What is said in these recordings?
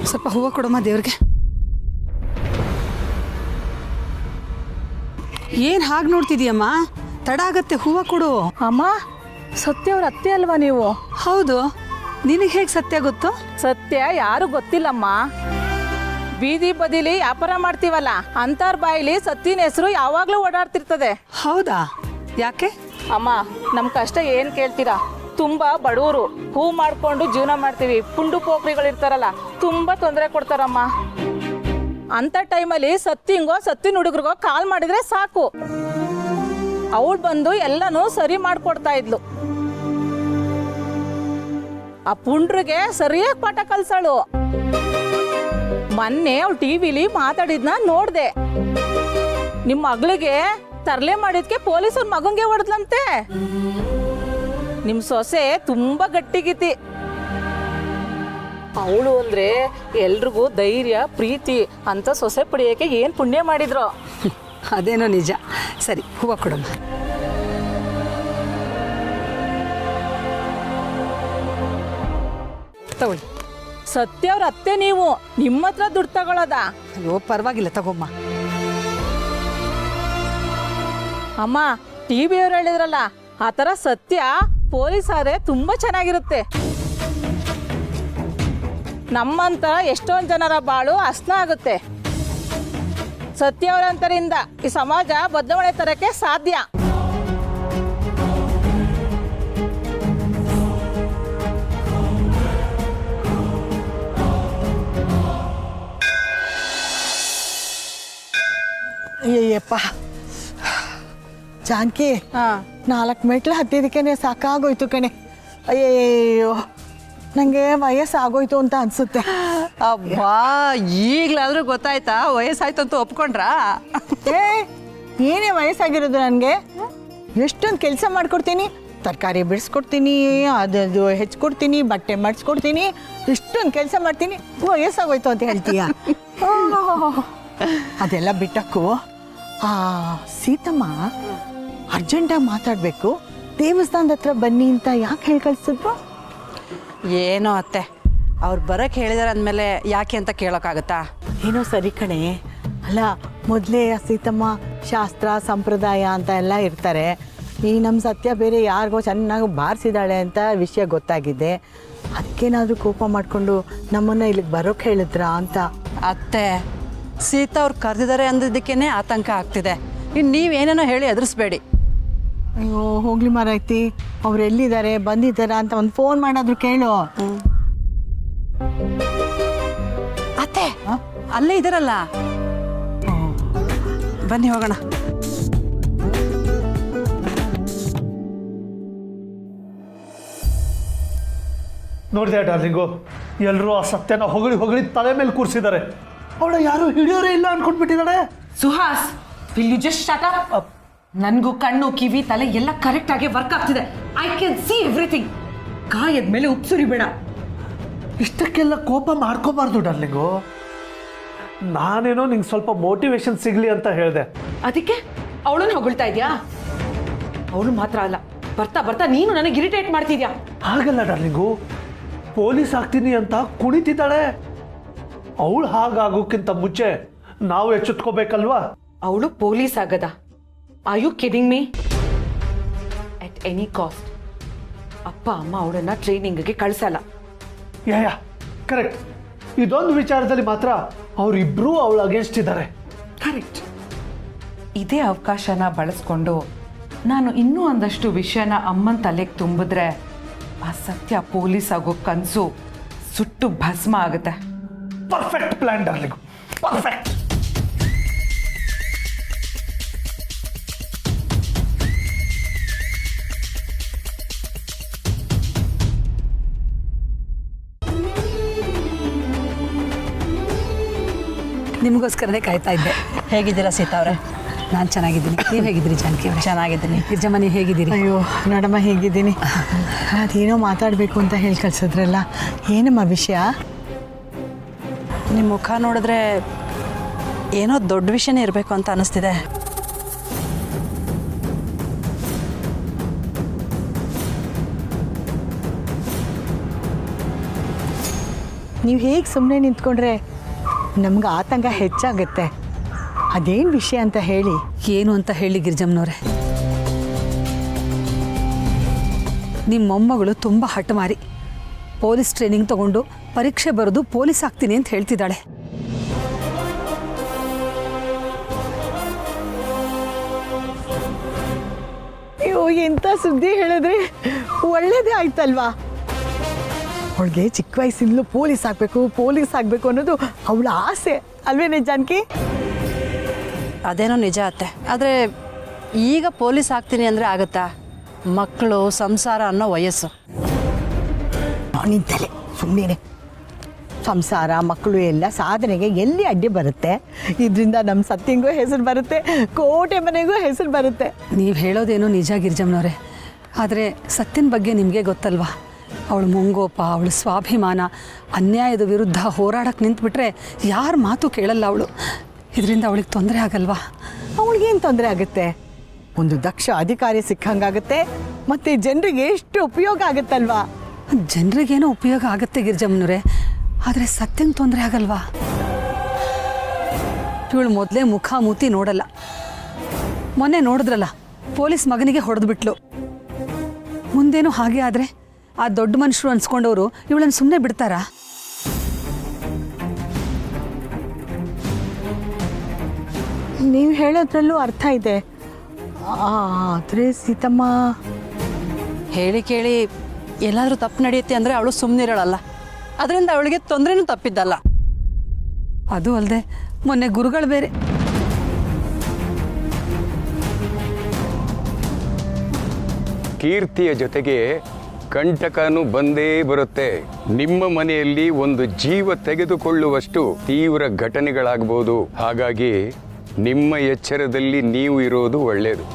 ಸ್ವಲ್ಪ ಹೂವು ಕೊಡಮ್ಮ ದೇವ್ರಿಗೆ. ಏನು ಹಾಗೆ ನೋಡ್ತಿದೀಯಮ್ಮ? ತಡ ಆಗತ್ತೆ, ಹೂವು ಕೊಡು. ಅಮ್ಮ, ಸತ್ಯ ಅವ್ರ ಅತ್ತೆ ಅಲ್ವಾ ನೀವು? ಹೌದು. ನಿನಗೆ ಹೇಗೆ ಸತ್ಯ ಗೊತ್ತು? ಸತ್ಯ ಯಾರು ಗೊತ್ತಿಲ್ಲಮ್ಮ. ಬೀದಿ ಬದಿಲಿ ವ್ಯಾಪಾರ ಮಾಡ್ತೀವಲ್ಲ ಅಂತಾರ ಬಾಯಿಲಿ ಸತ್ಯನ ಹೆಸರು ಯಾವಾಗ್ಲೂ ಓಡಾಡ್ತಿರ್ತದೆ. ಹೌದಾ? ಯಾಕೆ? ಅಮ್ಮ, ನಮ್ಮ ಕಷ್ಟ ಏನು ಕೇಳ್ತೀರಾ? ತುಂಬ ಬಡವರು, ಹೂ ಮಾಡ್ಕೊಂಡು ಜೀವನ ಮಾಡ್ತೀವಿ. ಪುಂಡು ಪೋಖ್ರಿಗಳಿರ್ತಾರಲ್ಲ, ತುಂಬ ತೊಂದರೆ ಕೊಡ್ತಾರಮ್ಮ. ಅಂಥ ಟೈಮಲ್ಲಿ ಸತ್ತಿನ ಹುಡುಗರಿಗೋ ಕಾಲ್ ಮಾಡಿದ್ರೆ ಸಾಕು, ಅವಳು ಬಂದು ಎಲ್ಲನೂ ಸರಿ ಮಾಡಿಕೊಡ್ತಾ ಇದ್ಲು. ಆ ಪುಂಡ್ರಿಗೆ ಸರಿಯಾಗಿ ಪಾಠ ಕಲ್ಸಳು. ಮೊನ್ನೆ ಅವಳು ಟಿವಿಲಿ ಮಾತಾಡಿದ್ನ ನೋಡ್ದೆ. ನಿಮ್ಮ ಮಗಳಿಗೆ ತರಲೆ ಮಾಡಿದ್ಕೆ ಪೊಲೀಸರ ಮಗಂಗೆ ಹೊಡೆದ್ಲಂತೆ. ನಿಮ್ಮ ಸೊಸೆ ತುಂಬಾ ಗಟ್ಟಿಗಿತಿ. ಅವಳು ಅಂದ್ರೆ ಎಲ್ರಿಗೂ ಧೈರ್ಯ ಪ್ರೀತಿ ಅಂತ ಸೊಸೆ ಪಡೆಯೋಕೆ ಏನು ಪುಣ್ಯ ಮಾಡಿದ್ರು. ಅದೇನೋ ನಿಜ. ಸರಿ, ಹೂವು ಕೊಡಮ್ಮ. ತಗೊಳ್ಳಿ. ಸತ್ಯ ಅವ್ರ ಅತ್ತೆ ನೀವು, ನಿಮ್ಮ ಹತ್ರ ದುಡ್ಡು ತಗೊಳ್ಳೋದ? ಅಯ್ಯೋ ಪರವಾಗಿಲ್ಲ, ತಗೊಮ್ಮ. ಅಮ್ಮ, ಟಿವಿ ಅವ್ರು ಹೇಳಿದ್ರಲ್ಲ ಆ ಥರ ಸತ್ಯ ಪೊಲೀಸಾರೆ ತುಂಬ ಚೆನ್ನಾಗಿರುತ್ತೆ. ನಮ್ಮಂತ ಎಷ್ಟೊಂದು ಜನರ ಬಾಳು ಹಸನ ಆಗುತ್ತೆ. ಸತ್ಯ ಅವರಂತರಿಂದ ಈ ಸಮಾಜ ಬದಲಾವಣೆ ತರಕ್ಕೆ ಸಾಧ್ಯ. ಅಯ್ಯಪ್ಪ ಜಾನಕಿ, 4 ಮೆಟ್ಲು ಹತ್ತಿದಕ್ಕೇನೆ ಸಾಕಾಗೋಯ್ತು ಕಣೆ. ಅಯ್ಯಯ್ಯೋ, ನನಗೆ ವಯಸ್ಸಾಗೋಯ್ತು ಅಂತ ಅನ್ಸುತ್ತೆ. ಅಬ್ಬಾ, ಈಗಲಾದ್ರೂ ಗೊತ್ತಾಯ್ತಾ? ವಯಸ್ಸಾಯ್ತು ಅಂತ ಒಪ್ಕೊಂಡ್ರಾ? ಏನೇ ವಯಸ್ಸಾಗಿರೋದು ನನಗೆ? ಎಷ್ಟೊಂದು ಕೆಲಸ ಮಾಡ್ಕೊಡ್ತೀನಿ, ತರಕಾರಿ ಬಿಡಿಸ್ಕೊಡ್ತೀನಿ, ಅದು ಹೆಚ್ಚಿಕೊಡ್ತೀನಿ, ಬಟ್ಟೆ ಮಾಡಿಸ್ಕೊಡ್ತೀನಿ, ಇಷ್ಟೊಂದು ಕೆಲಸ ಮಾಡ್ತೀನಿ. ವಯಸ್ಸಾಗೋಯ್ತು ಅಂತ ಹೇಳ್ತೀಯ? ಅದೆಲ್ಲ ಬಿಟ್ಟಕ್ಕೂ ಸೀತಮ್ಮ ಅರ್ಜೆಂಟಾಗಿ ಮಾತಾಡಬೇಕು, ದೇವಸ್ಥಾನದ ಹತ್ರ ಬನ್ನಿ ಅಂತ ಯಾಕೆ ಹೇಳಿ ಕಳಿಸಿದ್ರು? ಏನೋ ಅತ್ತೆ, ಅವ್ರು ಬರೋಕ್ಕೆ ಹೇಳಿದಾರೆ ಅಂದಮೇಲೆ ಯಾಕೆ ಅಂತ ಕೇಳೋಕ್ಕಾಗತ್ತಾ? ಏನೋ ಸರಿ ಕಣೆ. ಅಲ್ಲ, ಮೊದಲೇ ಸೀತಮ್ಮ ಶಾಸ್ತ್ರ ಸಂಪ್ರದಾಯ ಅಂತ ಎಲ್ಲ ಇರ್ತಾರೆ. ಈ ನಮ್ಮ ಸತ್ಯ ಬೇರೆ ಯಾರಿಗೋ ಚೆನ್ನಾಗಿ ಬಾರಿಸಿದಾಳೆ ಅಂತ ವಿಷಯ ಗೊತ್ತಾಗಿದೆ. ಅದಕ್ಕೇನಾದರೂ ಕೋಪ ಮಾಡಿಕೊಂಡು ನಮ್ಮನ್ನು ಇಲ್ಲಿಗೆ ಬರೋಕ್ಕೆ ಹೇಳಿದ್ರಾ ಅಂತ. ಅತ್ತೆ, ಸೀತಾ ಅವ್ರು ಕರೆದಿದ್ದಾರೆ ಅಂದಿದ್ದಕ್ಕೇ ಆತಂಕ ಆಗ್ತಿದೆ. ಇನ್ನು ನೀವೇನೇನೋ ಹೇಳಿ ಎದುರಿಸ್ಬೇಡಿ. ಅಯ್ಯೋ ಹೋಗ್ಲಿ ಮಾರೈತಿ, ಅವ್ರು ಎಲ್ಲಿದ್ದಾರೆ ಬಂದಿದ್ದಾರಾ ಅಂತ ಒಂದು ಫೋನ್ ಮಾಡಾದ್ರು ಕೇಳು. ಅತ್ತೆ ಅಲ್ಲೇ ಇದ್ದಾರಲ್ಲ, ಬನ್ನಿ ಹೋಗೋಣ. ನೋಡಿದೆ ಡಾರ್ಲಿಂಗು, ಎಲ್ಲರೂ ಆ ಸತ್ಯನ ಹೊಗಳಿ ತಲೆ ಮೇಲೆ ಕೂರಿಸಿದ್ದಾರೆ. ಅವಳ ಯಾರು ಹಿಡಿಯೋರೇ ಇಲ್ಲ ಅನ್ಕೊಂಡ್ಬಿಟ್ಟಿದ್ದಾಳೆ. Suhas, will you just shut up? ನನಗೂ ಕಣ್ಣು ಕಿವಿ ತಲೆ ಎಲ್ಲ ಕರೆಕ್ಟ್ ಆಗಿ ವರ್ಕ್ ಆಗ್ತಿದೆ. I can see everything. ಗಾಯದ ಮೇಲೆ ಉಪ್ಸುರಿ ಬೇಡ. ಇಷ್ಟಕ್ಕೆಲ್ಲ ಕೋಪ ಮಾಡ್ಕೋಬಾರ್ದು ಡಾರ್ಲಿಂಗು. ನಾನೇನೋ ನಿಂಗೆ ಸ್ವಲ್ಪ ಮೋಟಿವೇಶನ್ ಸಿಗಲಿ ಅಂತ ಹೇಳಿದೆ. ಅದಕ್ಕೆ ಅವಳನ್ನು ಹೊಗಳ್ತಾ ಇದೆಯಾ? ಅವಳು ಮಾತ್ರ ಅಲ್ಲ, ಬರ್ತಾ ಬರ್ತಾ ನೀನು ನನಗೆ ಇರಿಟೇಟ್ ಮಾಡ್ತಿದ್ಯಾ. ಹಾಗಲ್ಲ ಡಾರ್ಲಿಂಗು, ಪೊಲೀಸ್ ಆಗ್ತೀನಿ ಅಂತ ಕುಣಿತಿದ್ದಾಳೆ. ಅವಳು ಹಾಗಾಗೋಕ್ಕಿಂತ ಮುಂಚೆ ನಾವು ಎಚ್ಚೆತ್ಕೋಬೇಕಲ್ವಾ? ಅವಳು ಪೊಲೀಸ್ ಆಗದ? Are you kidding me? At any cost ಅಪ್ಪ ಅಮ್ಮ ಅವಳನ್ನ ಟ್ರೈನಿಂಗ್ಗೆ ಕಳಿಸಲ್ಲ. ಯಾ ಕರೆಕ್ಟ್. ಇದೊಂದು ವಿಚಾರದಲ್ಲಿ ಮಾತ್ರ ಅವರಿಬ್ಬರೂ ಅವಳು ಅಗೇನ್ಸ್ಟ್ ಇದ್ದಾರೆ. ಕರೆಕ್ಟ್. ಇದೇ ಅವಕಾಶನ ಬಳಸ್ಕೊಂಡು ನಾನು ಇನ್ನೂ ಒಂದಷ್ಟು ವಿಷಯನ ಅಮ್ಮನ ತಲೆಗೆ ತುಂಬಿದ್ರೆ ಆ ಸತ್ಯ ಪೊಲೀಸ್ ಆಗೋ ಕನಸು ಸುಟ್ಟು ಭಸ್ಮ ಆಗುತ್ತೆ. Perfect plan darling, perfect. ನಿಮಗೋಸ್ಕರನೇ ಕಾಯ್ತಾ ಇದ್ದೆ. ಹೇಗಿದ್ದೀರಾ ಸೀತಾ ಅವರೇ? ನಾನು ಚೆನ್ನಾಗಿದ್ದೀನಿ. ನೀವು ಹೇಗಿದ್ದೀರಿ ಜಾನಕಿ ಅವರೇ? ಚೆನ್ನಾಗಿದ್ದೀನಿ. ಗಿರ್ಜಮ್ಮ, ನೀವು ಹೇಗಿದ್ದೀರಿ? ಅಯ್ಯೋ ನೋಡಮ್ಮ, ಹೇಗಿದ್ದೀನಿ. ಅದೇನೋ ಮಾತಾಡಬೇಕು ಅಂತ ಹೇಳಿ ಕಳ್ಸಿದ್ರಲ್ಲ, ಏನಮ್ಮ ವಿಷಯ? ನಿಮ್ಮ ಮುಖ ನೋಡಿದ್ರೆ ಏನೋ ದೊಡ್ಡ ವಿಷಯನೇ ಇರಬೇಕು ಅಂತ ಅನ್ನಿಸ್ತಿದೆ. ನೀವು ಹೇಗೆ ಸುಮ್ಮನೆ ನಿಂತ್ಕೊಂಡ್ರೆ ನಮ್ಗೆ ಆತಂಕ ಹೆಚ್ಚಾಗುತ್ತೆ. ಅದೇನು ವಿಷಯ ಅಂತ ಹೇಳಿ. ಏನು ಅಂತ ಹೇಳಿ ಗಿರಿಜಮ್ಮನವ್ರೆ, ನಿಮ್ಮ ಮೊಮ್ಮಗಳು ತುಂಬ ಹಠಮಾರಿ. ಪೊಲೀಸ್ ಟ್ರೈನಿಂಗ್ ತಗೊಂಡು ಪರೀಕ್ಷೆ ಬರೆದು ಪೊಲೀಸ್ ಆಗ್ತೀನಿ ಅಂತ ಹೇಳ್ತಿದ್ದಾಳೆ. ಅಯ್ಯೋ, ಎಂಥ ಸುದ್ದಿ ಹೇಳಿದ್ರೆ ಒಳ್ಳೇದೇ ಆಯ್ತಲ್ವಾ. ಅವಳಿಗೆ ಚಿಕ್ಕ ವಯಸ್ಸಿಂದಲೂ ಪೊಲೀಸ್ ಆಗಬೇಕು ಅನ್ನೋದು ಅವಳ ಆಸೆ ಅಲ್ವೇನೆ ಜಾನಕಿ? ಅದೇನೋ ನಿಜ ಅತ್ತೆ, ಆದರೆ ಈಗ ಪೊಲೀಸ್ ಆಗ್ತೀನಿ ಅಂದರೆ ಆಗುತ್ತಾ? ಮಕ್ಕಳು ಸಂಸಾರ ಅನ್ನೋ ವಯಸ್ಸು. ನಿಂತಲೆ ಸುಮ್ಮನೆ ಸಂಸಾರ ಮಕ್ಕಳು ಎಲ್ಲ ಸಾಧನೆಗೆ ಎಲ್ಲಿ ಅಡ್ಡಿ ಬರುತ್ತೆ? ಇದರಿಂದ ನಮ್ಮ ಸತ್ಯಂಗೂ ಹೆಸರು ಬರುತ್ತೆ, ಕೋಟೆ ಮನೆಗೂ ಹೆಸರು ಬರುತ್ತೆ. ನೀವು ಹೇಳೋದೇನೋ ನಿಜ ಗಿರಿಜಮ್ಮನವ್ರೆ, ಆದರೆ ಸತ್ಯನ ಬಗ್ಗೆ ನಿಮಗೆ ಗೊತ್ತಲ್ವಾ? ಅವಳು ಮುಂಗೋಪ, ಅವಳು ಸ್ವಾಭಿಮಾನ, ಅನ್ಯಾಯದ ವಿರುದ್ಧ ಹೋರಾಡಕ್ಕೆ ನಿಂತುಬಿಟ್ರೆ ಯಾರ ಮಾತು ಕೇಳಲ್ಲ ಅವಳು. ಇದರಿಂದ ಅವಳಿಗೆ ತೊಂದರೆ ಆಗಲ್ವಾ? ಅವಳಿಗೇನು ತೊಂದರೆ ಆಗುತ್ತೆ? ಒಂದು ದಕ್ಷ ಅಧಿಕಾರಿ ಸಿಕ್ಕಂಗಾಗುತ್ತೆ, ಮತ್ತು ಜನರಿಗೆ ಎಷ್ಟು ಉಪಯೋಗ ಆಗುತ್ತಲ್ವಾ? ಜನರಿಗೇನೋ ಉಪಯೋಗ ಆಗುತ್ತೆ ಗಿರಿಜಮ್ಮನವ್ರೆ, ಆದರೆ ಸತ್ಯಂಗೆ ತೊಂದರೆ ಆಗಲ್ವಾ? ಇವಳು ಮೊದಲೇ ಮುಖ ಮೂತಿ ನೋಡಲ್ಲ. ಮೊನ್ನೆ ನೋಡಿದ್ರಲ್ಲ, ಪೊಲೀಸ್ ಮಗನಿಗೆ ಹೊಡೆದ್ಬಿಟ್ಲು. ಮುಂದೇನು ಹಾಗೆ ಆದರೆ ಆ ದೊಡ್ಡ ಮನುಷ್ಯರು ಅನ್ಸ್ಕೊಂಡವರು ಇವಳನ್ನು ಸುಮ್ಮನೆ ಬಿಡ್ತಾರಾ? ನೀವು ಹೇಳೋದ್ರಲ್ಲೂ ಅರ್ಥ ಇದೆ. ಆದರೆ ಸೀತಮ್ಮ ಹೇಳಿ ಕೇಳಿ ಎಲ್ಲಾದರೂ ತಪ್ಪು ನಡೆಯುತ್ತೆ ಅಂದರೆ ಅವಳು ಸುಮ್ಮನಿರಳಲ್ಲ. ಅದರಿಂದ ಅವಳಿಗೆ ತೊಂದರೆನೂ ತಪ್ಪಿದ್ದಲ್ಲ. ಅದು ಅಲ್ಲದೆ ಮೊನ್ನೆ ಗುರುಗಳು ಬೇರೆ. ಕೀರ್ತಿಯ ಜೊತೆಗೆ ಕಂಟಕನು ಬಂದೇ ಬರುತ್ತೆ. ನಿಮ್ಮ ಮನೆಯಲ್ಲಿ ಒಂದು ಜೀವ ತೆಗೆದುಕೊಳ್ಳುವಷ್ಟು ತೀವ್ರ ಘಟನೆಗಳಾಗಬಹುದು. ಹಾಗಾಗಿ ನಿಮ್ಮ ಎಚ್ಚರದಲ್ಲಿ ನೀವು ಇರೋದು ಒಳ್ಳೆಯದು.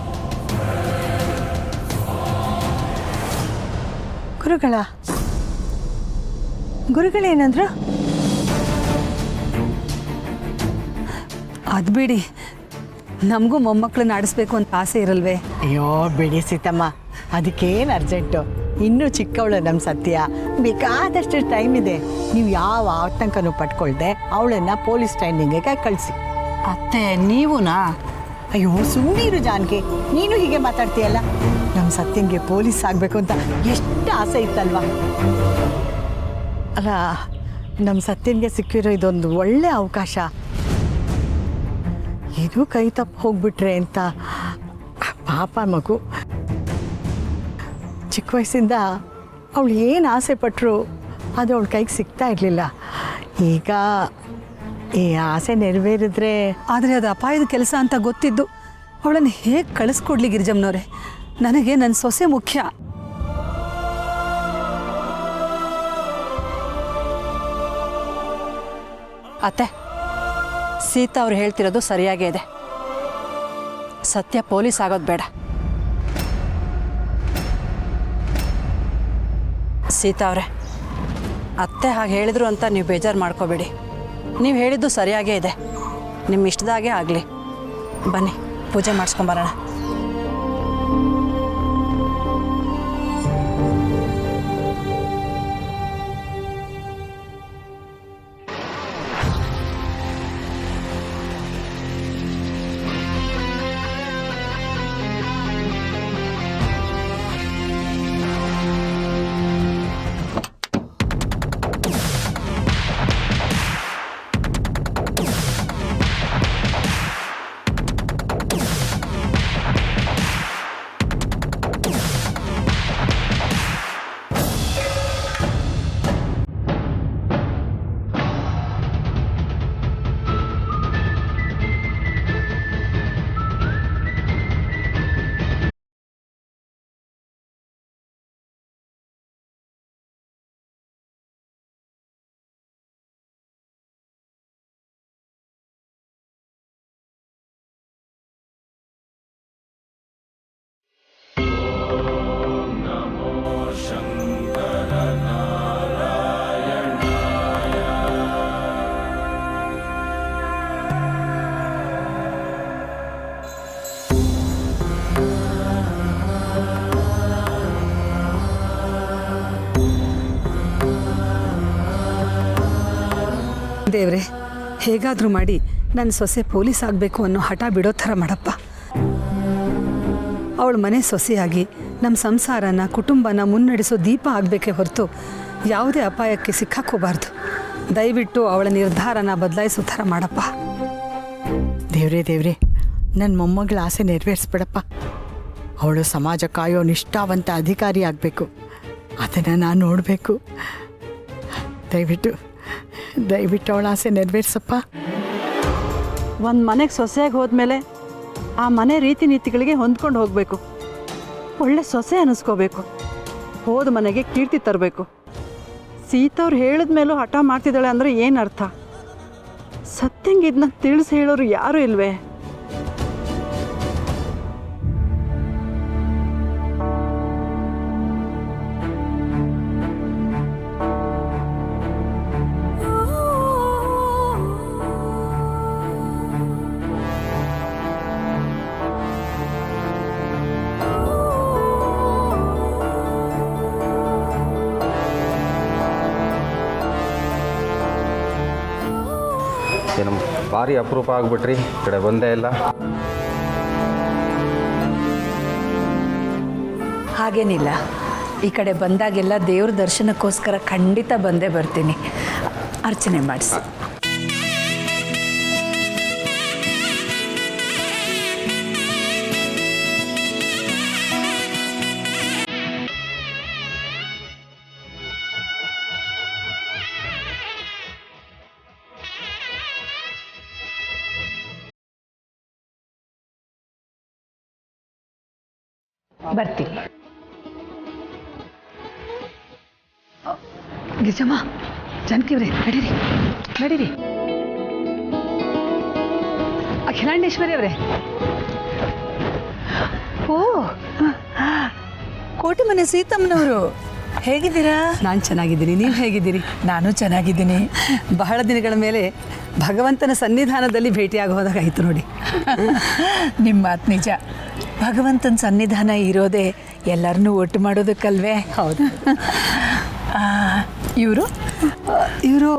ಗುರುಗಳೇನಂದ್ರು? ಅದು ಬಿಡಿ, ನಮಗೂ ಮೊಮ್ಮಕ್ಕಳನ್ನ ಆಡಿಸ್ಬೇಕು ಅಂತ ಆಸೆ ಇರಲ್ವೇ? ಅಯ್ಯೋ ಬಿಡಿ ಸೀತಮ್ಮ, ಅದಕ್ಕೇನು ಅರ್ಜೆಂಟು? ಇನ್ನೂ ಚಿಕ್ಕವಳು ನಮ್ಮ ಸತ್ಯ, ಬೇಕಾದಷ್ಟು ಟೈಮ್ ಇದೆ. ನೀವು ಯಾವ ಆತಂಕನೂ ಪಟ್ಕೊಳ್ದೆ ಅವಳನ್ನು ಪೊಲೀಸ್ ಟ್ರೈನಿಂಗಿಗೆ ಕಳಿಸಿ. ಅತ್ತೆ ನೀವುನಾ? ಅಯ್ಯೋ ಸುಮ್ಮನಿರು ಜಾನಕಿ, ನೀನು ಹೀಗೆ ಮಾತಾಡ್ತೀಯಲ್ಲ. ನಮ್ಮ ಸತ್ಯಂಗೆ ಪೊಲೀಸ್ ಆಗಬೇಕು ಅಂತ ಎಷ್ಟು ಆಸೆ ಇತ್ತಲ್ವಾ? ಅಲ್ಲ, ನಮ್ಮ ಸತ್ಯನ್ಗೆ ಸಿಕ್ಕಿರೋ ಇದೊಂದು ಒಳ್ಳೆ ಅವಕಾಶ. ಇದು ಕೈ ತಪ್ಪು ಹೋಗ್ಬಿಟ್ರೆ ಅಂತ ಪಾಪ ಮಗು. ಚಿಕ್ಕ ವಯಸ್ಸಿಂದ ಅವಳು ಏನು ಆಸೆ ಪಟ್ಟರು ಅದು ಅವಳ ಕೈಗೆ ಸಿಗ್ತಾ ಇರಲಿಲ್ಲ. ಈಗ ಈ ಆಸೆ ನೆರವೇರಿದ್ರೆ. ಆದರೆ ಅದು ಅಪಾಯದ ಕೆಲಸ ಅಂತ ಗೊತ್ತಿದ್ದು ಅವಳನ್ನು ಹೇಗೆ ಕಳಿಸ್ಕೊಡ್ಲಿ ಗಿರಿಜಮ್ಮನವ್ರೆ? ನನಗೆ ನನ್ನ ಸೊಸೆ ಮುಖ್ಯ. ಅತ್ತೆ, ಸೀತಾ ಅವ್ರು ಹೇಳ್ತಿರೋದು ಸರಿಯಾಗೇ ಇದೆ. ಸತ್ಯ ಪೊಲೀಸ್ ಆಗೋದು ಬೇಡ. ಸೀತಾ ಅವರೇ, ಅತ್ತೆ ಹಾಗೆ ಹೇಳಿದ್ರು ಅಂತ ನೀವು ಬೇಜಾರು ಮಾಡ್ಕೋಬೇಡಿ. ನೀವು ಹೇಳಿದ್ದು ಸರಿಯಾಗೇ ಇದೆ. ನಿಮ್ಮ ಇಷ್ಟದಾಗೆ ಆಗಲಿ. ಬನ್ನಿ, ಪೂಜೆ ಮಾಡಿಸ್ಕೊಂಬರೋಣ. ದೇವ್ರೆ, ಹೇಗಾದರೂ ಮಾಡಿ ನನ್ನ ಸೊಸೆ ಪೊಲೀಸ್ ಆಗಬೇಕು ಅನ್ನೋ ಹಠ ಬಿಡೋ ಥರ ಮಾಡಪ್ಪ. ಅವಳ ಮನೆ ಸೊಸೆಯಾಗಿ ನಮ್ಮ ಸಂಸಾರನ ಕುಟುಂಬನ ಮುನ್ನಡೆಸೋ ದೀಪ ಆಗಬೇಕೇ ಹೊರತು ಯಾವುದೇ ಅಪಾಯಕ್ಕೆ ಸಿಕ್ಕಾಕೋಬಾರ್ದು. ದಯವಿಟ್ಟು ಅವಳ ನಿರ್ಧಾರನ ಬದಲಾಯಿಸೋ ಥರ ಮಾಡಪ್ಪ. ದೇವ್ರೇ, ನನ್ನ ಮೊಮ್ಮಗಳ ಆಸೆ ನೆರವೇರಿಸ್ಬಿಡಪ್ಪ. ಅವಳು ಸಮಾಜ ಕಾಯೋ ನಿಷ್ಠಾವಂತ ಅಧಿಕಾರಿ ಆಗಬೇಕು. ಅದನ್ನು ನಾನು ನೋಡಬೇಕು. ದಯವಿಟ್ಟು ಅವಳ ಆಸೆ ನೆರವೇರಿಸಪ್ಪ. ಒಂದು ಮನೆಗೆ ಸೊಸೆಯಾಗಿ ಹೋದ್ಮೇಲೆ ಆ ಮನೆ ರೀತಿ ನೀತಿಗಳಿಗೆ ಹೊಂದ್ಕೊಂಡು ಹೋಗಬೇಕು. ಒಳ್ಳೆ ಸೊಸೆ ಅನ್ನಿಸ್ಕೋಬೇಕು. ಹೋದ ಮನೆಗೆ ಕೀರ್ತಿ ತರಬೇಕು. ಸೀತವ್ರು ಹೇಳಿದ ಮೇಲೂ ಹಠ ಮಾಡ್ತಿದ್ದಾಳೆ ಅಂದರೆ ಏನು ಅರ್ಥ? ಸತ್ಯಂಗೆ ಇದನ್ನ ತಿಳಿಸಿ ಹೇಳೋರು ಯಾರೂ ಇಲ್ವೇ? ಏನು ಭಾರಿ ಅಪರೂಪ ಆಗ್ಬಿಟ್ರಿ, ಈ ಕಡೆ ಬಂದೇ ಇಲ್ಲ. ಹಾಗೇನಿಲ್ಲ, ಈ ಕಡೆ ಬಂದಾಗೆಲ್ಲ ದೇವ್ರ ದರ್ಶನಕ್ಕೋಸ್ಕರ ಖಂಡಿತ ಬಂದೇ ಬರ್ತೀನಿ. ಅರ್ಚನೆ ಮಾಡಿಸಿ. ಬರ್ತೀನಿ. ಗಿರಿಜಮ್ಮ, ಜಾನಕಿವ್ರೆ, ನಡೀರಿ. ಅಖಿಲಾಂಡೇಶ್ವರಿ ಅವರೇ. ಓ, ಕೋಟೆ ಮನೆ ಸೀತಮ್ಮನವರು ಹೇಗಿದ್ದೀರಾ? ನಾನು ಚೆನ್ನಾಗಿದ್ದೀನಿ, ನೀವು ಹೇಗಿದ್ದೀರಿ? ನಾನು ಚೆನ್ನಾಗಿದ್ದೀನಿ. ಬಹಳ ದಿನಗಳ ಮೇಲೆ ಭಗವಂತನ ಸನ್ನಿಧಾನದಲ್ಲಿ ಭೇಟಿಯಾಗೋದಾಗಾಯಿತು ನೋಡಿ. ನಿಮ್ಮ ಮಾತು ನಿಜ. ಭಗವಂತನ ಸನ್ನಿಧಾನ ಇರೋದೇ ಎಲ್ಲರನ್ನೂ ಒಟ್ಟು ಮಾಡೋದಕ್ಕಲ್ವೇ? ಹೌದು. ಇವರು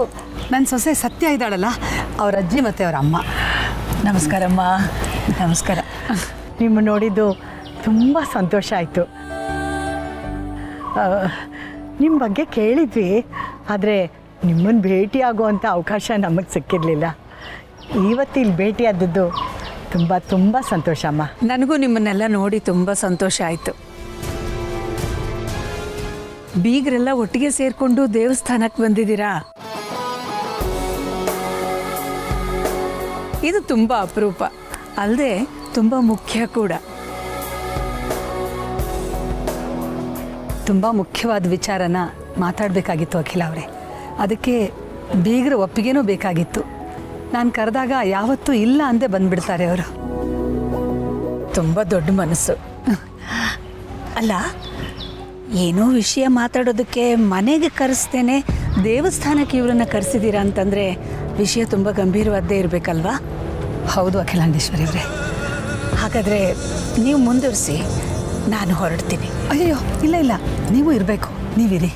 ನನ್ನ ಸೊಸೆ ಸತ್ಯ ಇದ್ದಾಳಲ್ಲ, ಅವ್ರ ಅಜ್ಜಿ ಮತ್ತು ಅವರ ಅಮ್ಮ. ನಮಸ್ಕಾರಮ್ಮ. ನಮಸ್ಕಾರ. ನಿಮ್ಮ ನೋಡಿದ್ದು ತುಂಬ ಸಂತೋಷ ಆಯಿತು. ನಿಮ್ಮ ಬಗ್ಗೆ ಕೇಳಿದ್ವಿ, ಆದರೆ ನಿಮ್ಮನ್ನು ಭೇಟಿಯಾಗುವಂಥ ಅವಕಾಶ ನಮಗೆ ಸಿಕ್ಕಿರಲಿಲ್ಲ. ಇವತ್ತು ಇಲ್ಲಿ ಭೇಟಿಯಾದದ್ದು ತುಂಬ ಸಂತೋಷ ಅಮ್ಮ. ನನಗೂ ನಿಮ್ಮನ್ನೆಲ್ಲ ನೋಡಿ ತುಂಬ ಸಂತೋಷ ಆಯಿತು. ಬೀಗರೆಲ್ಲ ಒಟ್ಟಿಗೆ ಸೇರಿಕೊಂಡು ದೇವಸ್ಥಾನಕ್ಕೆ ಬಂದಿದ್ದೀರಾ? ಇದು ತುಂಬ ಅಪರೂಪ, ಅಲ್ಲದೆ ತುಂಬ ಮುಖ್ಯ ಕೂಡ. ತುಂಬ ಮುಖ್ಯವಾದ ವಿಚಾರನ ಮಾತಾಡಬೇಕಾಗಿತ್ತು ಅಖಿಲ ಅವರೇ. ಅದಕ್ಕೆ ಬೀಗರ ಒಪ್ಪಿಗೆನೂ ಬೇಕಾಗಿತ್ತು. ನಾನು ಕರೆದಾಗ ಯಾವತ್ತೂ ಇಲ್ಲ ಅಂದೇ ಬಂದುಬಿಡ್ತಾರೆ ಅವರು. ತುಂಬ ದೊಡ್ಡ ಮನಸ್ಸು. ಅಲ್ಲ, ಏನೋ ವಿಷಯ ಮಾತಾಡೋದಕ್ಕೆ ಮನೆಗೆ ಕರೆಸ್ತೇನೆ, ದೇವಸ್ಥಾನಕ್ಕೆ ಇವರನ್ನು ಕರೆಸಿದ್ದೀರಾ ಅಂತಂದರೆ ವಿಷಯ ತುಂಬ ಗಂಭೀರವಾದ್ದೇ ಇರಬೇಕಲ್ವಾ? ಹೌದು ಅಖಿಲಾಂಡೇಶ್ವರಿ ಅವರೇ. ಹಾಗಾದರೆ ನೀವು ಮುಂದುವರಿಸಿ, ನಾನು ಹೊರಡ್ತೀನಿ. ಅಯ್ಯೋ, ಇಲ್ಲ, ನೀವು ಇರಬೇಕು, ನೀವಿರಿ.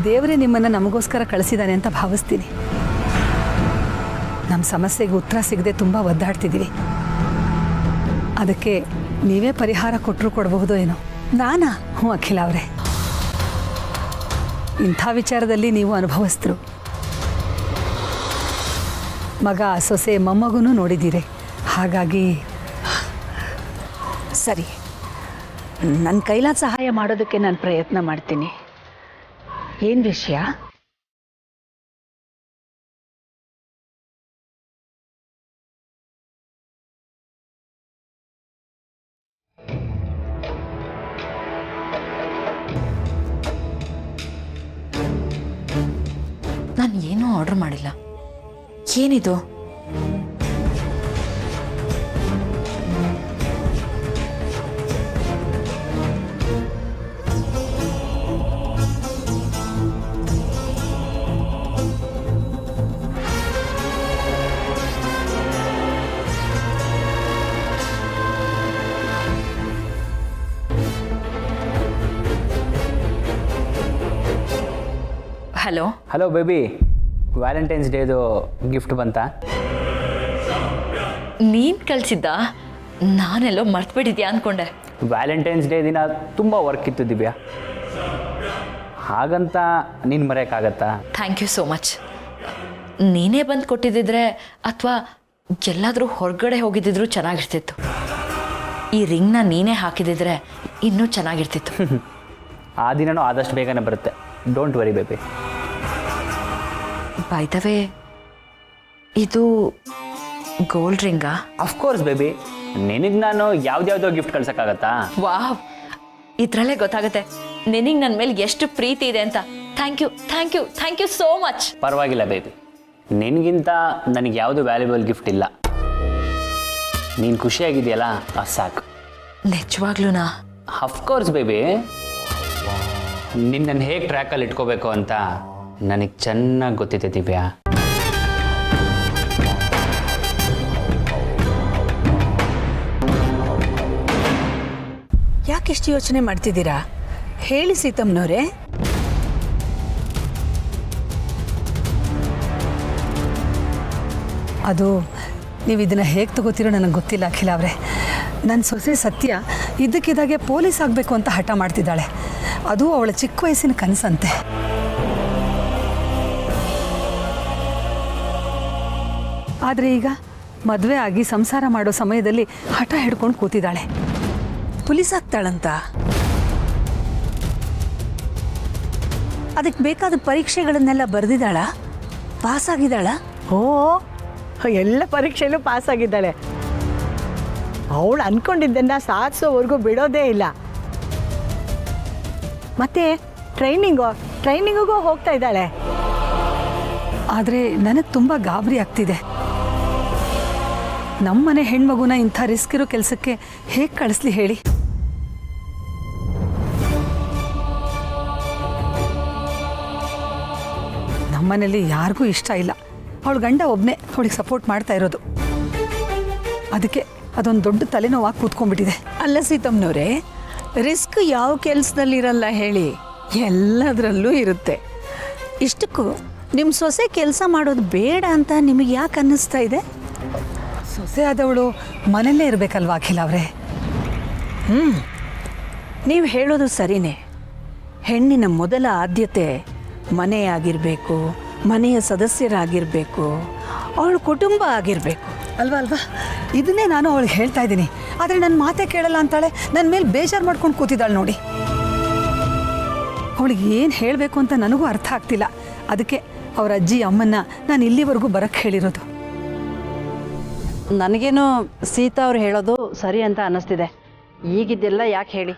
ದೇವರೇ ನಿಮ್ಮನ್ನು ನಮಗೋಸ್ಕರ ಕಳಿಸಿದ್ದಾನೆ ಅಂತ ಭಾವಿಸ್ತೀನಿ. ನಮ್ಮ ಸಮಸ್ಯೆಗೆ ಉತ್ತರ ಸಿಗದೆ ತುಂಬ ಒದ್ದಾಡ್ತಿದ್ದೀವಿ. ಅದಕ್ಕೆ ನೀವೇ ಪರಿಹಾರ ಕೊಟ್ಟರು ಕೊಡಬಹುದು ಏನೋ. ನಾನಾ? ಹ್ಞೂ ಅಖಿಲ ಅವರೇ, ಇಂಥ ವಿಚಾರದಲ್ಲಿ ನೀವು ಅನುಭವಿಸ್ತರು. ಮಗ, ಸೊಸೆ, ಮೊಮ್ಮಗೂ ನೋಡಿದ್ದೀರಿ. ಹಾಗಾಗಿ ಸರಿ, ನನ್ನ ಕೈಲಾದ ಸಹಾಯ ಮಾಡೋದಕ್ಕೆ ನಾನು ಪ್ರಯತ್ನ ಮಾಡ್ತೀನಿ. ಏನು ವಿಷಯ? ನಾನು ಏನೂ ಆರ್ಡರ್ ಮಾಡಿಲ್ಲ. ಏನಿದು? ಹಲೋ. ಹಲೋ ಬೇಬಿ, ವ್ಯಾಲೆಂಟೈನ್ಸ್ ಡೇದು ಗಿಫ್ಟ್ ಬಂತಾ? ನೀನು ಕಳಿಸಿದ್ದ? ನಾನೆಲ್ಲೋ ಮರ್ತ್ಬಿಟ್ಟಿದ್ಯಾ ಅಂದ್ಕೊಂಡೆ. ವ್ಯಾಲೆಂಟೈನ್ಸ್ ಡೇ ದಿನ ತುಂಬ ವರ್ಕ್ ಇತ್ತು ದಿವ್ಯಾ, ಹಾಗಂತ ನೀನು ಮರೆಯೋಕ್ಕಾಗತ್ತಾ? Thank you so much. ನೀನೇ ಬಂದು ಕೊಟ್ಟಿದ್ದಿದ್ರೆ ಅಥವಾ ಎಲ್ಲಾದರೂ ಹೊರಗಡೆ ಹೋಗಿದ್ದಿದ್ರು ಚೆನ್ನಾಗಿರ್ತಿತ್ತು. ಈ ರಿಂಗ್ನ ನೀನೇ ಹಾಕಿದಿದ್ರೆ ಇನ್ನೂ ಚೆನ್ನಾಗಿರ್ತಿತ್ತು. ಆ ದಿನನೂ ಆದಷ್ಟು ಬೇಗನೆ ಬರುತ್ತೆ, don't worry baby. By the way, ಇದು ಗೋಲ್ಡ್ ರಿಂಗಾ? ಅಫ್ಕೋರ್ಸ್ ಬೇಬಿ, ನಿನಗೆ ನಾನು ಯಾವ್ದ್ಯಾವುದೋ ಗಿಫ್ಟ್ ಕಳ್ಸೋಕ್ಕಾಗತ್ತಾ? ವಾವ್, ಇದರಲ್ಲೇ ಗೊತ್ತಾಗುತ್ತೆ ನಿನಗೆ ನನ್ನ ಮೇಲೆ ಎಷ್ಟು ಪ್ರೀತಿ ಇದೆ ಅಂತ. Thank you thank you thank you so much. ಪರವಾಗಿಲ್ಲ ಬೇಬಿ, ನಿನಗಿಂತ ನನಗೆ ಯಾವುದು ವ್ಯಾಲ್ಯೂಬಲ್ ಗಿಫ್ಟ್ ಇಲ್ಲ. ನೀನು ಖುಷಿಯಾಗಿದೆಯಲ್ಲ, ಅದು ಸಾಕು. ನಿಜವಾಗ್ಲೂನಾ? ಅಫ್ಕೋರ್ಸ್ ಬೇಬಿ, ನಿನ್ನನ್ನು ಹೇಗೆ ಟ್ರ್ಯಾಕಲ್ಲಿ ಇಟ್ಕೋಬೇಕು ಅಂತ ನನಗೆ ಚೆನ್ನಾಗಿ ಗೊತ್ತಿದೆ ದಿವ್ಯಾ. ಯಾಕೆಷ್ಟು ಯೋಚನೆ ಮಾಡ್ತಿದ್ದೀರಾ? ಹೇಳಿ ಸೀತಮ್ಮನವರೇ. ಅದು ನೀವು ಇದನ್ನು ಹೇಗೆ ತಗೋತೀರೋ ನನಗೆ ಗೊತ್ತಿಲ್ಲ ಅಖಿಲ ಅವರೇ. ನನ್ನ ಸೊಸೆ ಸತ್ಯ ಇದ್ದಕ್ಕಿದ್ದಾಗೆ ಪೊಲೀಸ್ ಆಗಬೇಕು ಅಂತ ಹಠ ಮಾಡ್ತಿದ್ದಾಳೆ. ಅದು ಅವಳ ಚಿಕ್ಕ ವಯಸ್ಸಿನ ಕನಸಂತೆ. ಆದರೆ ಈಗ ಮದುವೆ ಆಗಿ ಸಂಸಾರ ಮಾಡೋ ಸಮಯದಲ್ಲಿ ಹಠ ಹಿಡ್ಕೊಂಡು ಕೂತಿದ್ದಾಳೆ. ಪೊಲೀಸ್ ಆಗ್ತಾಳಂತ? ಅದಕ್ಕೆ ಬೇಕಾದ ಪರೀಕ್ಷೆಗಳನ್ನೆಲ್ಲ ಬರೆದಿದ್ದಾಳ? ಪಾಸ್ ಆಗಿದ್ದಾಳ? ಓ, ಎಲ್ಲ ಪರೀಕ್ಷೆಯಲ್ಲೂ ಪಾಸಾಗಿದ್ದಾಳೆ. ಅವಳು ಅಂದ್ಕೊಂಡಿದ್ದನ್ನು ಸಾಧಿಸೋವರೆಗೂ ಬಿಡೋದೇ ಇಲ್ಲ. ಮತ್ತೆ ಟ್ರೈನಿಂಗಿಗೂ ಹೋಗ್ತಾ ಇದ್ದಾಳೆ. ಆದರೆ ನನಗೆ ತುಂಬ ಗಾಬರಿ ಆಗ್ತಿದೆ. ನಮ್ಮನೆ ಹೆಣ್ಮಗುನ ಇಂಥ ರಿಸ್ಕ್ ಇರೋ ಕೆಲಸಕ್ಕೆ ಹೇಗೆ ಕಳಿಸ್ಲಿ ಹೇಳಿ? ನಮ್ಮನೇಲಿ ಯಾರಿಗೂ ಇಷ್ಟ ಇಲ್ಲ. ಅವಳ ಗಂಡ ಒಬ್ಬನೇ ಅವಳಿಗೆ ಸಪೋರ್ಟ್ ಮಾಡ್ತಾ ಇರೋದು. ಅದಕ್ಕೆ ಅದೊಂದು ದೊಡ್ಡ ತಲೆನೋವಾಗಿ ಕೂತ್ಕೊಂಡ್ಬಿಟ್ಟಿದೆ. ಅಲ್ಲ ಸೀತಮ್ಮನವರೇ, ರಿಸ್ಕ್ ಯಾವ ಕೆಲಸದಲ್ಲಿರಲ್ಲ ಹೇಳಿ, ಎಲ್ಲದರಲ್ಲೂ ಇರುತ್ತೆ. ಇಷ್ಟಕ್ಕೂ ನಿಮ್ಮ ಸೊಸೆ ಕೆಲಸ ಮಾಡೋದು ಬೇಡ ಅಂತ ನಿಮಗೆ ಯಾಕೆ ಅನ್ನಿಸ್ತಾ ಇದೆ? ಸೊಸೆ ಆದವಳು ಮನೆಯಲ್ಲೇ ಇರಬೇಕಲ್ವಾ ಅಖಿಲ ಅವರೇ? ನೀವು ಹೇಳೋದು ಸರಿನೇ. ಹೆಣ್ಣಿನ ಮೊದಲ ಆದ್ಯತೆ ಮನೆಯಾಗಿರಬೇಕು, ಮನೆಯ ಸದಸ್ಯರಾಗಿರಬೇಕು, ಅವಳ ಕುಟುಂಬ ಆಗಿರಬೇಕು. ಅಲ್ವಾ? ಇದನ್ನೇ ನಾನು ಅವಳಿಗೆ ಹೇಳ್ತಾ ಇದ್ದೀನಿ. ಆದರೆ ನನ್ನ ಮಾತೇ ಕೇಳಲ್ಲ ಅಂತಾಳೆ. ನನ್ನ ಮೇಲೆ ಬೇಜಾರು ಮಾಡ್ಕೊಂಡು ಕೂತಿದ್ದಾಳೆ ನೋಡಿ. ಅವಳಿಗೆ ಏನು ಹೇಳಬೇಕು ಅಂತ ನನಗೂ ಅರ್ಥ ಆಗ್ತಿಲ್ಲ. ಅದಕ್ಕೆ ಅವರ ಅಜ್ಜಿ ಅಮ್ಮನ್ನ ನಾನು ಇಲ್ಲಿವರೆಗೂ ಬರೋಕ್ಕೆ ಹೇಳಿರೋದು. ನನಗೇನು ಸೀತಾ ಅವ್ರು ಹೇಳೋದು ಸರಿ ಅಂತ ಅನ್ನಿಸ್ತಿದೆ. ಈಗಿದ್ದೆಲ್ಲ ಯಾಕೆ ಹೇಳಿ?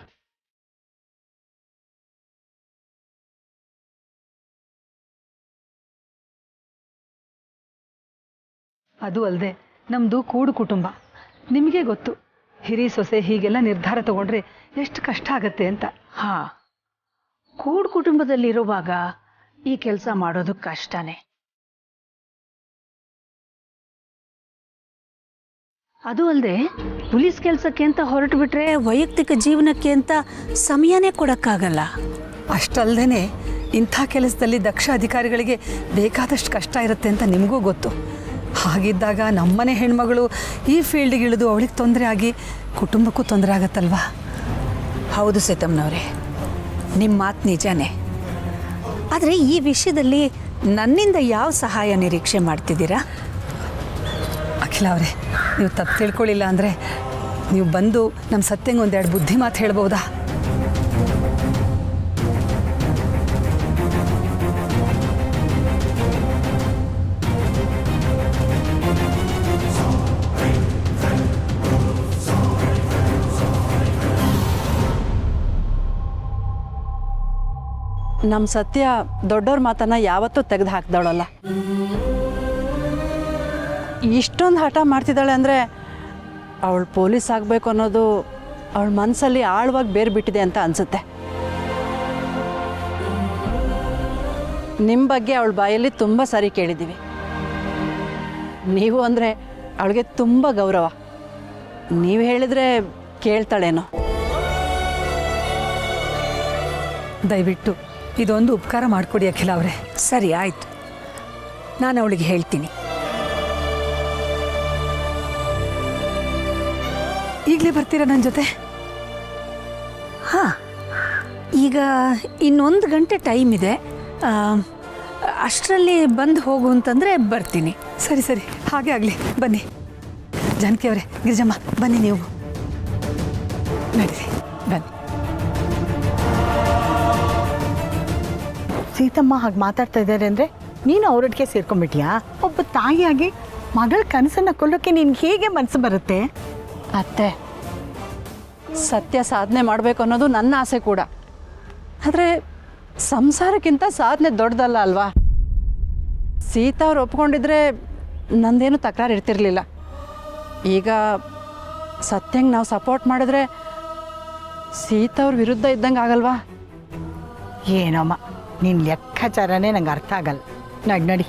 ಅದು ಅಲ್ಲದೆ ನಮ್ಮದು ಕೂಡು ಕುಟುಂಬ. ನಿಮಗೆ ಗೊತ್ತು, ಹಿರಿ ಸೊಸೆ ಹೀಗೆಲ್ಲ ನಿರ್ಧಾರ ತಗೊಂಡ್ರೆ ಎಷ್ಟು ಕಷ್ಟ ಆಗತ್ತೆ ಅಂತ. ಹಾಂ, ಕೂಡು ಕುಟುಂಬದಲ್ಲಿರುವಾಗ ಈ ಕೆಲಸ ಮಾಡೋದು ಕಷ್ಟನೇ. ಅದು ಅಲ್ಲದೆ ಪೊಲೀಸ್ ಕೆಲಸಕ್ಕೆ ಅಂತ ಹೊರಟು ಬಿಟ್ರೆ ವೈಯಕ್ತಿಕ ಜೀವನಕ್ಕೆ ಅಂತ ಸಮಯನೇ ಕೊಡೋಕ್ಕಾಗಲ್ಲ. ಅಷ್ಟಲ್ಲದೆ ಇಂಥ ಕೆಲಸದಲ್ಲಿ ದಕ್ಷ ಅಧಿಕಾರಿಗಳಿಗೆ ಬೇಕಾದಷ್ಟು ಕಷ್ಟ ಇರುತ್ತೆ ಅಂತ ನಿಮಗೂ ಗೊತ್ತು. ಹಾಗಿದ್ದಾಗ ನಮ್ಮನೆ ಹೆಣ್ಮಗಳು ಈ ಫೀಲ್ಡಿಗೆ ಇಳಿದು ಅವಳಿಗೆ ತೊಂದರೆ ಆಗಿ ಕುಟುಂಬಕ್ಕೂ ತೊಂದರೆ ಆಗತ್ತಲ್ವಾ? ಹೌದು ಸೀತಮ್ಮನವರೇ, ನಿಮ್ಮ ಮಾತು ನಿಜಾನೇ. ಆದರೆ ಈ ವಿಷಯದಲ್ಲಿ ನನ್ನಿಂದ ಯಾವ ಸಹಾಯ ನಿರೀಕ್ಷೆ ಮಾಡ್ತಿದ್ದೀರಾ? ಅಖಿಲ ಅವರೇ, ನೀವು ತಪ್ಪು ತಿಳ್ಕೊಳ್ಳಿಲ್ಲ ಅಂದರೆ ನೀವು ಬಂದು ನಮ್ಮ ಸತ್ಯಂಗೆ ಒಂದೆರಡು ಬುದ್ಧಿ ಮಾತು ಹೇಳ್ಬೋದಾ? ನಮ್ಮ ಸತ್ಯ ದೊಡ್ಡವ್ರ ಮಾತನ್ನು ಯಾವತ್ತೂ ತೆಗೆದು ಹಾಕ್ದವಳಲ್ಲ. ಇಷ್ಟೊಂದು ಹಠ ಮಾಡ್ತಿದ್ದಾಳೆ ಅಂದರೆ ಅವಳು ಪೊಲೀಸ್ ಆಗಬೇಕು ಅನ್ನೋದು ಅವಳ ಮನಸ್ಸಲ್ಲಿ ಆಳವಾಗಿ ಬೇರೆ ಬಿಟ್ಟಿದೆ ಅಂತ ಅನಿಸುತ್ತೆ. ನಿಮ್ಮ ಬಗ್ಗೆ ಅವಳ ಬಾಯಲ್ಲಿ ತುಂಬ ಸಾರಿ ಕೇಳಿದ್ದೀವಿ. ನೀವು ಅಂದರೆ ಅವಳಿಗೆ ತುಂಬ ಗೌರವ. ನೀವು ಹೇಳಿದರೆ ಕೇಳ್ತಾಳೇನೋ. ದಯವಿಟ್ಟು ಇದೊಂದು ಉಪಕಾರ ಮಾಡಿಕೊಡಿ ಅಖಿಲ ಅವರೇ. ಸರಿ ಆಯಿತು, ನಾನು ಅವಳಿಗೆ ಹೇಳ್ತೀನಿ. ಈಗಲೇ ಬರ್ತೀರಾ ನನ್ನ ಜೊತೆ? ಹಾಂ, ಈಗ ಇನ್ನೊಂದು ಗಂಟೆ ಟೈಮ್ ಇದೆ. ಅಷ್ಟರಲ್ಲಿ ಬಂದು ಹೋಗು ಅಂತಂದರೆ ಬರ್ತೀನಿ. ಸರಿ ಸರಿ, ಹಾಗೆ ಆಗಲಿ, ಬನ್ನಿ. ಜಾನಕಿ ಅವರೇ, ಗಿರಿಜಮ್ಮ ಬನ್ನಿ, ನೀವು ನಡೀರಿ, ಬನ್ನಿ. ಸೀತಮ್ಮ ಹಾಗೆ ಮಾತಾಡ್ತಾ ಇದ್ದಾರೆ ಅಂದರೆ ನೀನು ಅವರೊಟ್ಟಿಗೆ ಸೇರ್ಕೊಂಡ್ಬಿಟ್ಯಾ? ಒಬ್ಬ ತಾಯಿಯಾಗಿ ಮಗಳ ಕನಸನ್ನು ಕೊಲ್ಲೋಕ್ಕೆ ನಿನ್ಗೆ ಹೇಗೆ ಮನಸ್ಸು ಬರುತ್ತೆ? ಅತ್ತೆ, ಸತ್ಯ ಸಾಧನೆ ಮಾಡಬೇಕು ಅನ್ನೋದು ನನ್ನ ಆಸೆ ಕೂಡ. ಆದರೆ ಸಂಸಾರಕ್ಕಿಂತ ಸಾಧನೆ ದೊಡ್ಡದಲ್ಲ ಅಲ್ವಾ? ಸೀತಾ ಅವ್ರು ಒಪ್ಕೊಂಡಿದ್ರೆ ನಂದೇನು ತಕರಾರು ಇರ್ತಿರ್ಲಿಲ್ಲ. ಈಗ ಸತ್ಯಂಗೆ ನಾವು ಸಪೋರ್ಟ್ ಮಾಡಿದ್ರೆ ಸೀತಾ ಅವ್ರ ವಿರುದ್ಧ ಇದ್ದಂಗೆ ಆಗಲ್ವಾ? ಏನಮ್ಮ, ನಿನ್ನ ಲೆಕ್ಕಾಚಾರನೇ ನಂಗೆ ಅರ್ಥ ಆಗಲ್ಲ. ನಡಿ